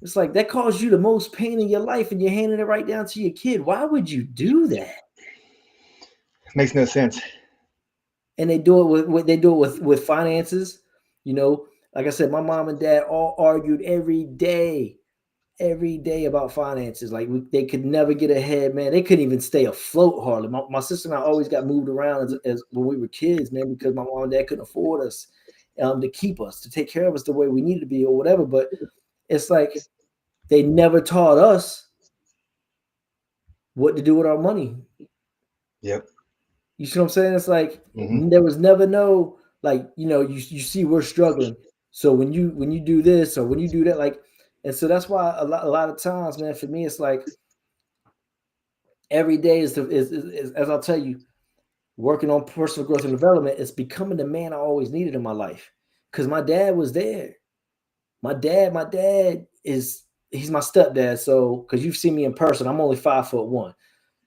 It's like that caused you the most pain in your life, and you're handing it right down to your kid. Why would you do that? Makes no sense. And they do it with finances. Like I said, my mom and dad all argued every day about finances. Like they could never get ahead, man. They couldn't even stay afloat hardly. My sister and I always got moved around as when we were kids, man, because my mom and dad couldn't afford us to keep us, to take care of us the way we needed to be or whatever. But it's like they never taught us what to do with our money. Yep. You see what I'm saying? It's like there was never no, like, you see we're struggling. So when you do this or when you do that, like, and so that's why a lot of times, man, for me, it's like every day is as I'll tell you, working on personal growth and development, it's becoming the man I always needed in my life. Because my dad was there. My dad he's my stepdad. So, because you've seen me in person, I'm only 5'1".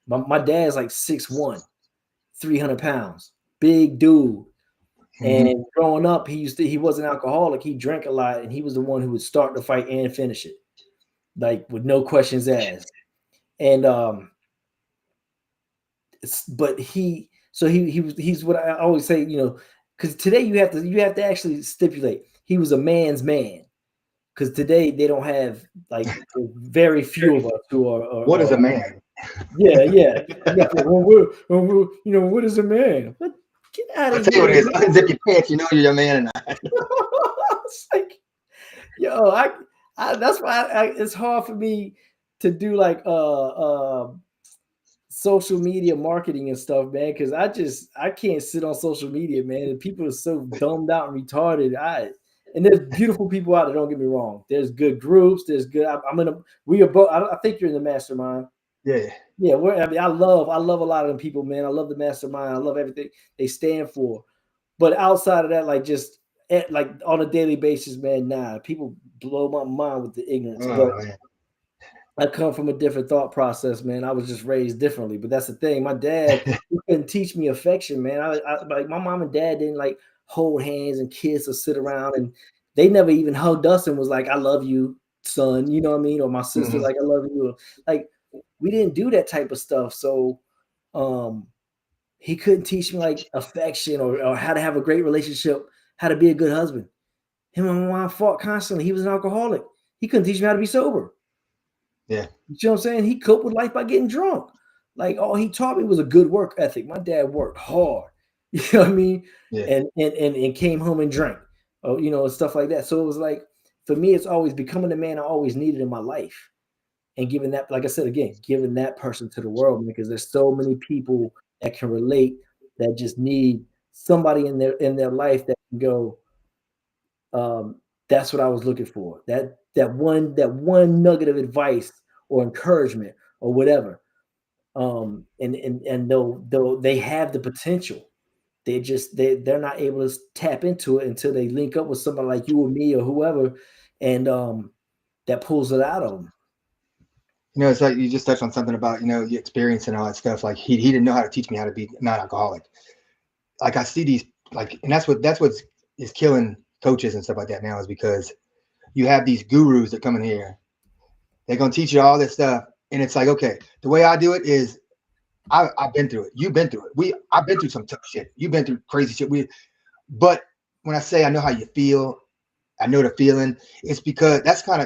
My dad's like 6'1". 300 pounds, big dude. And growing up, he was an alcoholic. He drank a lot, and he was the one who would start the fight and finish it, like with no questions asked. And but he's what I always say, because today you have to actually stipulate he was a man's man. Because today they don't have, like, very few of us who are. What is a man? Yeah. What is a man? What? Get out of here! Tell you what it is. Unzip your pants. You're a man or not. It's like, that's why it's hard for me to do like social media marketing and stuff, man. Because I can't sit on social media, man. And people are so dumbed out and retarded. And there's beautiful people out there. Don't get me wrong. There's good groups. There's good. We are both. I think you're in the mastermind. Yeah. I love a lot of them people, man. I love the mastermind. I love everything they stand for. But outside of that, like just like on a daily basis, man, nah. People blow my mind with the ignorance. Man. I come from a different thought process, man. I was just raised differently. But that's the thing. My dad couldn't teach me affection, man. Like my mom and dad didn't like hold hands and kiss or sit around, and they never even hugged us and was like, "I love you, son." You know what I mean? Or my sister, like, "I love you." Like, we didn't do that type of stuff. So he couldn't teach me like affection or how to have a great relationship, how to be a good husband. Him and my mom fought constantly. He was an alcoholic. He couldn't teach me how to be sober. Yeah. You know what I'm saying? He coped with life by getting drunk. Like, all he taught me was a good work ethic. My dad worked hard. You know what I mean? Yeah. And came home and drank, and stuff like that. So it was like, for me, it's always becoming the man I always needed in my life. And giving that, like I said, again, giving that person to the world, because there's so many people that can relate, that just need somebody in their life that can go, that's what I was looking for. That one nugget of advice or encouragement or whatever. And though they have the potential, they're not able to tap into it until they link up with somebody like you or me or whoever, and that pulls it out of them. It's like you just touched on something about, your experience and all that stuff. Like he didn't know how to teach me how to be non-alcoholic. Like I see these, like, and that's what is killing coaches and stuff like that now, is because you have these gurus that come in here. They're going to teach you all this stuff. And it's like, okay, the way I do it is I've been through it. You've been through it. I've been through some tough shit. You've been through crazy shit. But when I say I know how you feel, I know the feeling, it's because that's what I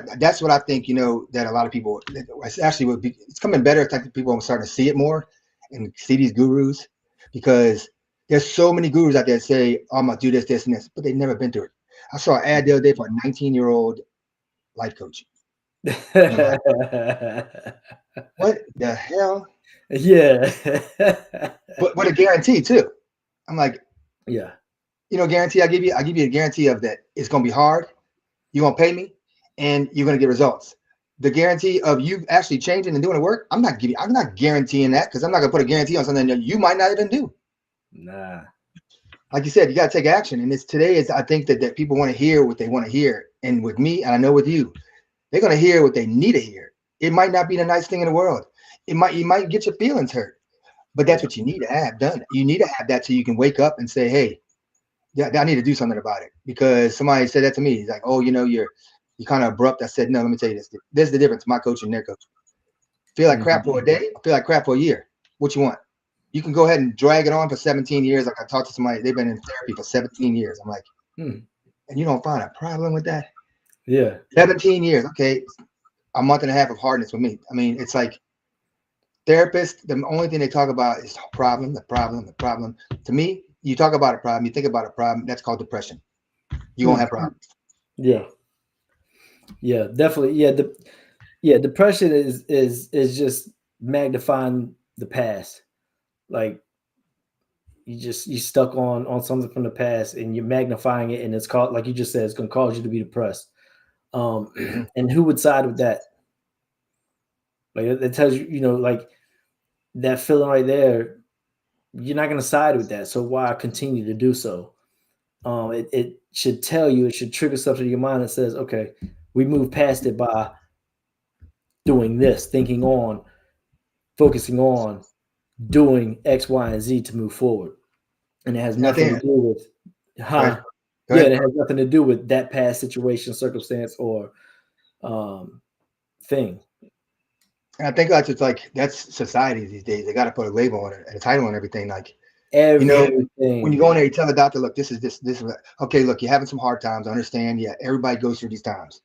think, that a lot of people, it's coming better. It's like people are starting to see it more. and see these gurus, because there's so many gurus out there that say, oh, I'm gonna do this, this, and this, but they've never been through it. I saw an ad the other day for a 19-year-old life coach. Like, what the hell? Yeah. But with a guarantee too. I'm like, yeah. Guarantee I give you a guarantee of that it's gonna be hard. You're gonna pay me, and you're gonna get results. The guarantee of you actually changing and doing the work, I'm not guaranteeing that, because I'm not gonna put a guarantee on something that you might not even do. Nah. Like you said, you gotta take action. And I think that people want to hear what they want to hear. And with me, and I know with you, they're gonna hear what they need to hear. It might not be the nice thing in the world. You might get your feelings hurt, but that's what you need to have done. You need to have that so you can wake up and say, hey, yeah, I need to do something about it. Because somebody said that to me. He's like, oh, you're kind of abrupt. I said, no, let me tell you this. This is the difference. My coach and their coach. Feel like crap for a day. I feel like crap for a year. What you want? You can go ahead and drag it on for 17 years. Like I talked to somebody, they've been in therapy for 17 years. I'm like, and you don't find a problem with that? Yeah. 17 years. Okay. A month and a half of hardness with me. I mean, it's like therapists, the only thing they talk about is the problem. To me, you talk about a problem, you think about a problem, that's called depression. You're going to have problems. Yeah. Yeah, definitely. Yeah. Depression is just magnifying the past. Like you stuck on something from the past and you're magnifying it, and it's called, like you just said, it's going to cause you to be depressed. And who would side with that? Like it tells you, like that feeling right there, you're not going to side with that. So why continue to do so? It should tell you, it should trigger something in your mind that says, okay, we move past it by doing this, thinking on, focusing on, doing X, Y, and Z to move forward. And it has nothing to do with, Go yeah, ahead. it has nothing to do with that past situation, circumstance, or thing. And I think that's society these days. They got to put a label on it, a title on everything. Like, Everything. when you go in there, you tell the doctor, look, this is this. Okay, look, you're having some hard times. I understand. Yeah, everybody goes through these times.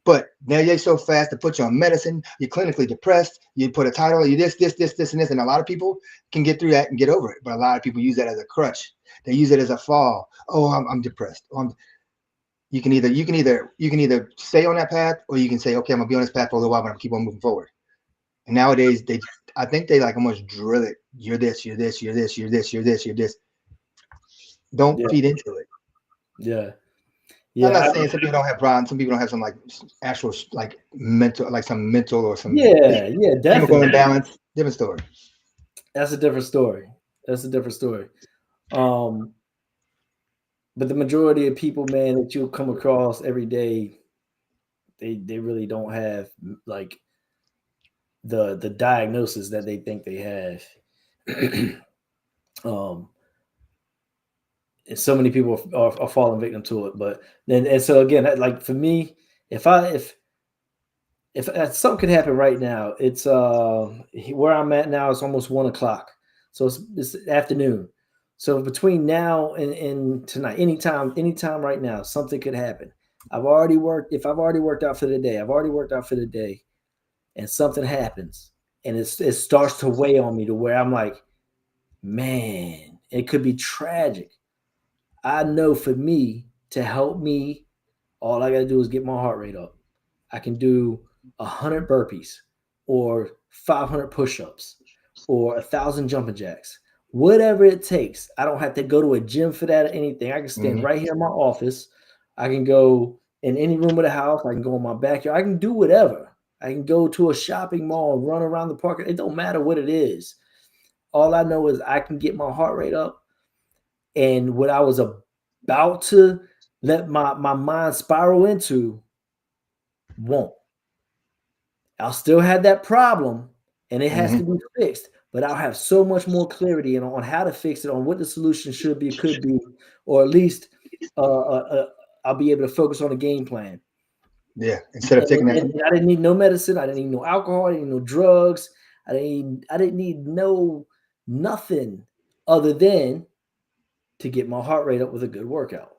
But now you're so fast to put you on medicine. You're clinically depressed. You put a title. You this, and this. And a lot of people can get through that and get over it. But a lot of people use that as a crutch. They use it as a fall. Oh, I'm depressed. You can either stay on that path, or you can say, okay, I'm gonna be on this path for a little while, but I'm gonna keep on moving forward. And nowadays, I think they like almost drill it. You're this. You're this. You're this. You're this. You're this. You're this. Don't feed into it. Yeah. I'm not saying some people don't have problems. Some people don't have some actual mental, or some chemical definitely imbalance. Different story. That's a different story. But the majority of people, man, that you'll come across every day, they really don't have like the diagnosis that they think they have. And so many people are falling victim to it. But then, and so again, like for me, if something could happen right now, it's where I'm at now. It's almost 1:00, so it's afternoon. So between now and tonight, anytime right now, something could happen. If I've already worked out for the day, and something happens, and it starts to weigh on me to where I'm like, man, it could be tragic. I know for me, to help me, all I got to do is get my heart rate up. I can do 100 burpees or 500 push-ups or 1,000 jumping jacks, whatever it takes. I don't have to go to a gym for that or anything. I can stand right here in my office. I can go in any room of the house. I can go in my backyard. I can do whatever. I can go to a shopping mall, run around the park. It don't matter what it is. All I know is I can get my heart rate up. And what I was about to let my mind spiral into won't. I'll still have that problem, and it has to be fixed, but I'll have so much more clarity on how to fix it, on what the solution should be, could be, or at least I'll be able to focus on a game plan. Yeah, instead of taking that. I didn't need no medicine. I didn't need no alcohol. I didn't need no drugs. I didn't need nothing other than to get my heart rate up with a good workout.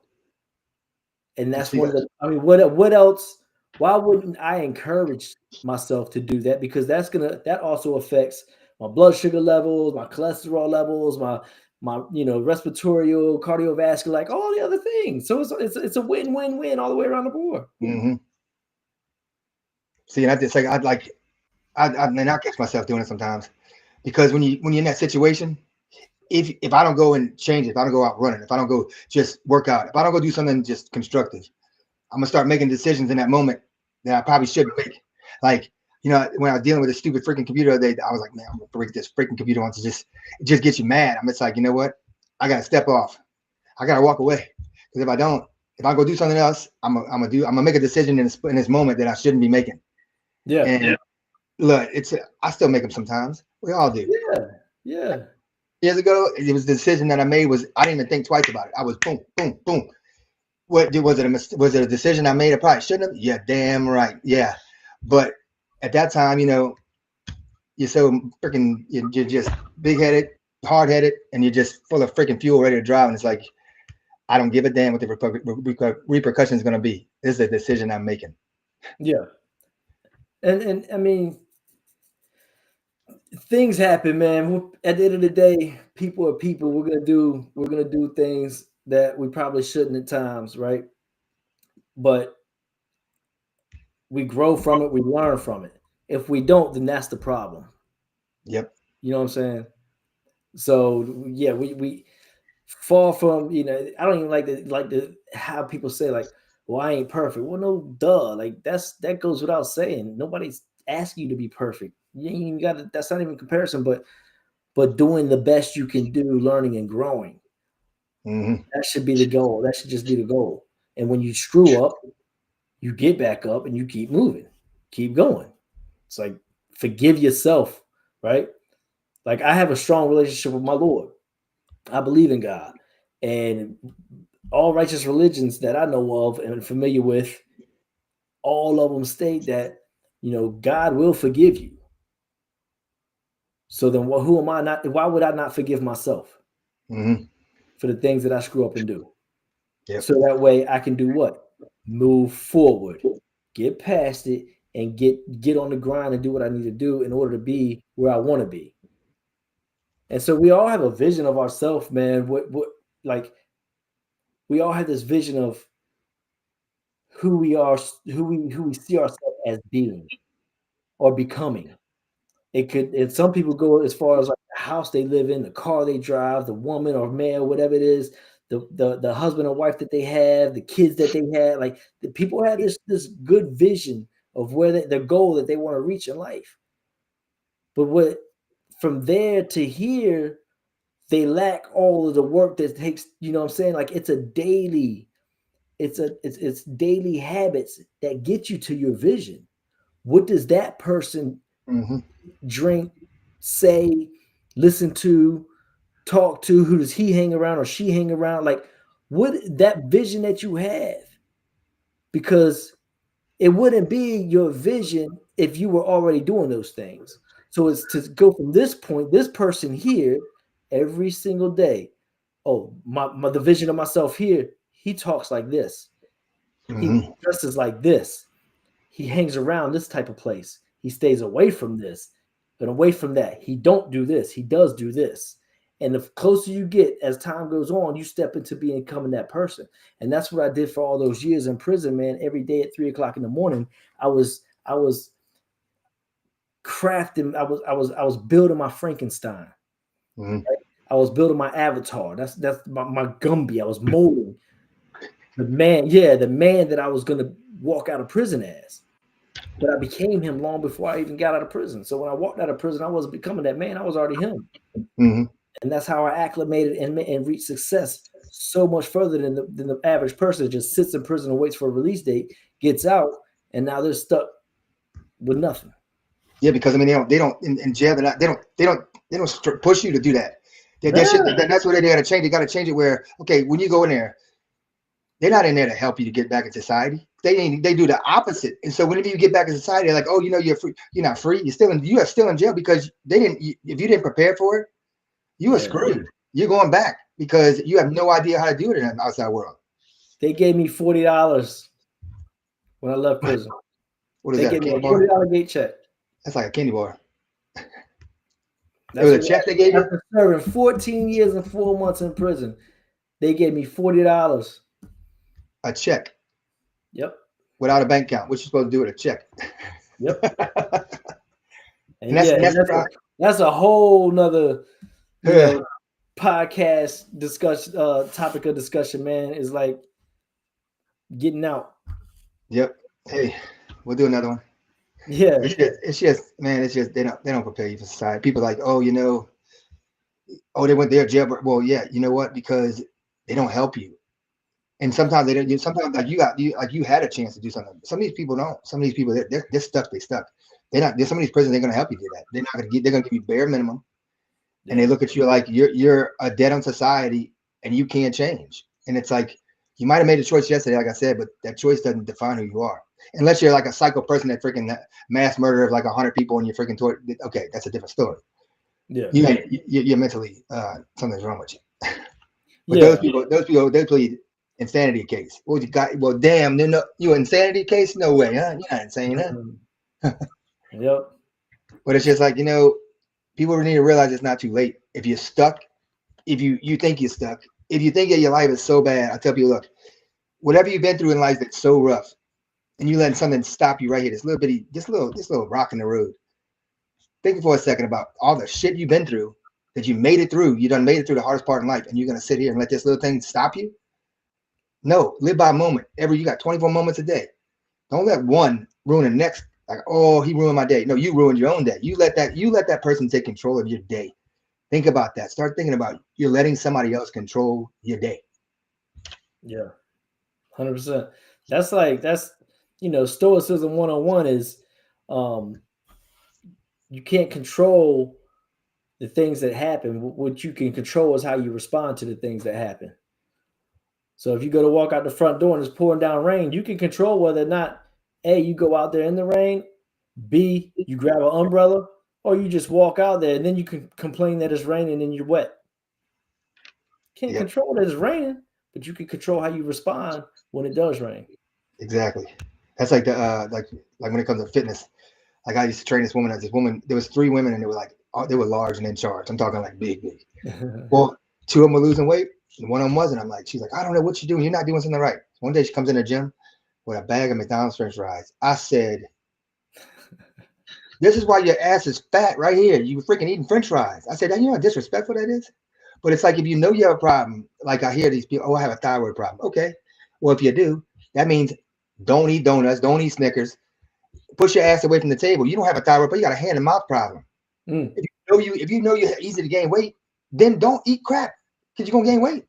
And that's one of the, I mean, what else? Why wouldn't I encourage myself to do that? Because that also affects blood sugar levels, my cholesterol levels, my respiratory, cardiovascular, like all the other things. So it's a win-win-win all the way around the board. Mm-hmm. See, and I just like I catch myself doing it sometimes, because when you're in that situation, if I don't go and change it, if I don't go out running, if I don't go just work out, if I don't go do something just constructive, I'm gonna start making decisions in that moment that I probably shouldn't make. Like, when I was dealing with this stupid freaking computer the other day, I was like, man, I'm gonna break this freaking computer once. It just gets you mad. I'm just like, you know what? I gotta step off. I gotta walk away. Because if I go do something else, I'm gonna make a decision in this moment that I shouldn't be making. Yeah. And look, I still make them sometimes. We all do. Yeah. Years ago, it was the decision that I made I didn't even think twice about it. I was boom, boom, boom. Was it a decision I made? I probably shouldn't have. Yeah, damn right. Yeah, but at that time, you're so freaking, you're just big-headed, hard-headed, and you're just full of freaking fuel, ready to drive. And it's like, I don't give a damn what the repercussion is going to be. This is a decision I'm making. Yeah, and I mean, things happen, man. At the end of the day, people are people. We're gonna do things that we probably shouldn't at times, right? But we grow from it. We learn from it. If we don't, then that's the problem. Yep. You know what I'm saying? So yeah, we fall from, I don't even like the how people say like, well, I ain't perfect. Well, no, duh. Like that goes without saying. Nobody's asking you to be perfect. You ain't even got that's not even comparison, but doing the best you can do, learning and growing. Mm-hmm. That should be the goal. That should just be the goal. And when you screw up, you get back up and you keep moving, keep going. It's like, forgive yourself, right? Like, I have a strong relationship with my Lord. I believe in God, and all righteous religions that I know of and familiar with, all of them state that, God will forgive you. So then who am I not? Why would I not forgive myself for the things that I screw up and do? Yep. So that way I can do what? Move forward, get past it, and get on the grind and do what I need to do in order to be where I want to be. And so we all have a vision of ourselves, man. We all have this vision of who we are, who we see ourselves as being or becoming. And some people go as far as like the house they live in, the car they drive, the woman or man, whatever it is, the husband or wife that they have, the kids that they had. Like, the people have this good vision of where the goal that they want to reach in life. But from there to here, they lack all of the work that takes, you know what I'm saying? Like, it's daily habits that get you to your vision. What does that person drink, say, listen to, talk to? Who does he hang around or she hang around? Like, what that vision that you have, because it wouldn't be your vision if you were already doing those things. So it's to go from this point, this person here, every single day. Oh, the vision of myself here, he talks like this. He dresses like this. He hangs around this type of place. He stays away from this and away from that. He don't do this. He does do this. And the closer you get as time goes on, you step into becoming that person. And that's what I did for all those years in prison, man. Every day at 3:00 in the morning, I was crafting. I was building my Frankenstein. Right? I was building my avatar. That's my Gumby. I was molding the man that I was gonna walk out of prison as. But I became him long before I even got out of prison. So when I walked out of prison, I wasn't becoming that man. I was already him. And that's how I acclimated and reached success so much further than the average person that just sits in prison and waits for a release date, gets out, and now they're stuck with nothing. Yeah, because I mean they don't in jail. They don't push you to do that. That's what they got to change. They got to change it where, okay, when you go in there, they're not in there to help you to get back in society. They do the opposite. And so whenever you get back in society, they're like, oh, you're free. You're not free. You are still in jail because if you didn't prepare for it, you are screwed. You're going back because you have no idea how to do it in the outside world. They gave me $40 when I left prison. What is that? They gave me a $40 gate check. That's like a candy bar. It was a check they gave you? After serving 14 years and 4 months in prison, they gave me $40. A check. Yep. Without a bank account. What you supposed to do with a check? Yep. And that's a whole nother podcast discussion, topic of discussion, man, is like getting out. Yep. Hey, we'll do another one. Yeah. It's just man, it's just they don't prepare you for society. People are like, oh, you know, oh, they went there jail. Well, yeah, you know what? Because they don't help you. And sometimes they don't. Sometimes like you had a chance to do something. Some of these people don't. Some of these people they're stuck. They stuck. They're not. There's some of these prisons. They're going to help you do that. They're not going to give. They're going to give you bare minimum. And they look at you like you're a debt on society and you can't change. And it's like you might have made a choice yesterday, like I said, but that choice doesn't define who you are. Unless you're like a psycho person that freaking mass murder of like 100 people and you're freaking okay, that's a different story. Yeah, you're mentally something's wrong with you. But those people they plead insanity case. Well, you got damn, you insanity case? No way, huh? You're not insane, huh? Yep. But it's just like, you know, people need to realize it's not too late. If you're stuck, if you think you're stuck, if you think that your life is so bad, I tell people, look, whatever you've been through in life that's so rough, and you letting something stop you right here, this little rock in the road. Think for a second about all the shit you've been through, that you made it through. You done made it through the hardest part in life, and you're gonna sit here and let this little thing stop you? No, live by a moment. You got 24 moments a day. Don't let one ruin the next. Like, oh, he ruined my day. No, you ruined your own day. You let that person take control of your day. Think about that. Start thinking about you're letting somebody else control your day. Yeah, 100%. That's Stoicism 101 is you can't control the things that happen. What you can control is how you respond to the things that happen. So if you go to walk out the front door and it's pouring down rain, you can control whether or not A, you go out there in the rain, B, you grab an umbrella, or you just walk out there and then you can complain that it's raining and you're wet. Can't control that it's raining, but you can control how you respond when it does rain. Exactly. That's like the like when it comes to fitness. Like I used to train this woman. There was 3 women and they were large and in charge. I'm talking like big. Well, 2 of them were losing weight and one of them wasn't. She's like, I don't know what you're doing. You're not doing something right. One day she comes in the gym with a bag of McDonald's French fries. I said, this is why your ass is fat right here. You freaking eating French fries. I said, you know how disrespectful that is? But it's like, if you know you have a problem, like I hear these people, oh, I have a thyroid problem. Okay. Well, if you do, that means don't eat donuts, don't eat Snickers, push your ass away from the table. You don't have a thyroid, but you got a hand and mouth problem. If you know you're easy to gain weight, then don't eat crap because you're gonna gain weight.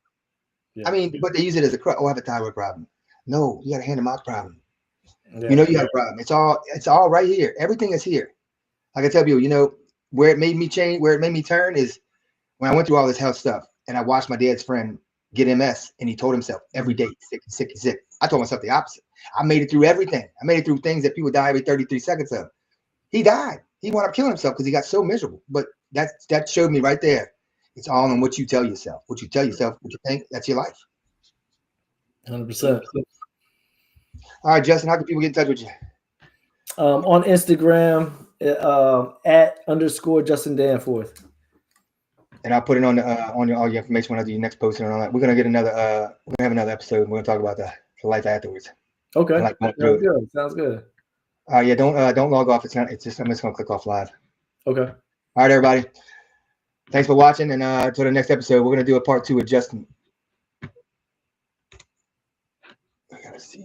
Yeah. I mean, but they use it as a crap. Oh, I have a thyroid problem. No, you got a hand and mouth problem. Yeah. You know you got a problem. It's all right here. Everything is here. Like I tell you, you know, where it made me change, where it made me turn is when I went through all this health stuff and I watched my dad's friend get MS and he told himself every day, sick. I told myself the opposite. I made it through everything. I made it through things that people die every 33 seconds of. He died. He wound up killing himself because he got so miserable. But that showed me right there. It's all on what you tell yourself. What you tell yourself, what you think, that's your life. 100%. All right, Justin, how can people get in touch with you? On Instagram, @ Justin Danforth. And I'll put it on all your information when I do your next post and all that. We're gonna get we're gonna have another episode. And we're gonna talk about the life afterwards. Okay. Sounds good. Yeah, don't log off. I'm just gonna click off live. Okay. All right, everybody. Thanks for watching, and until the next episode, we're gonna do a part 2 with Justin. I gotta see.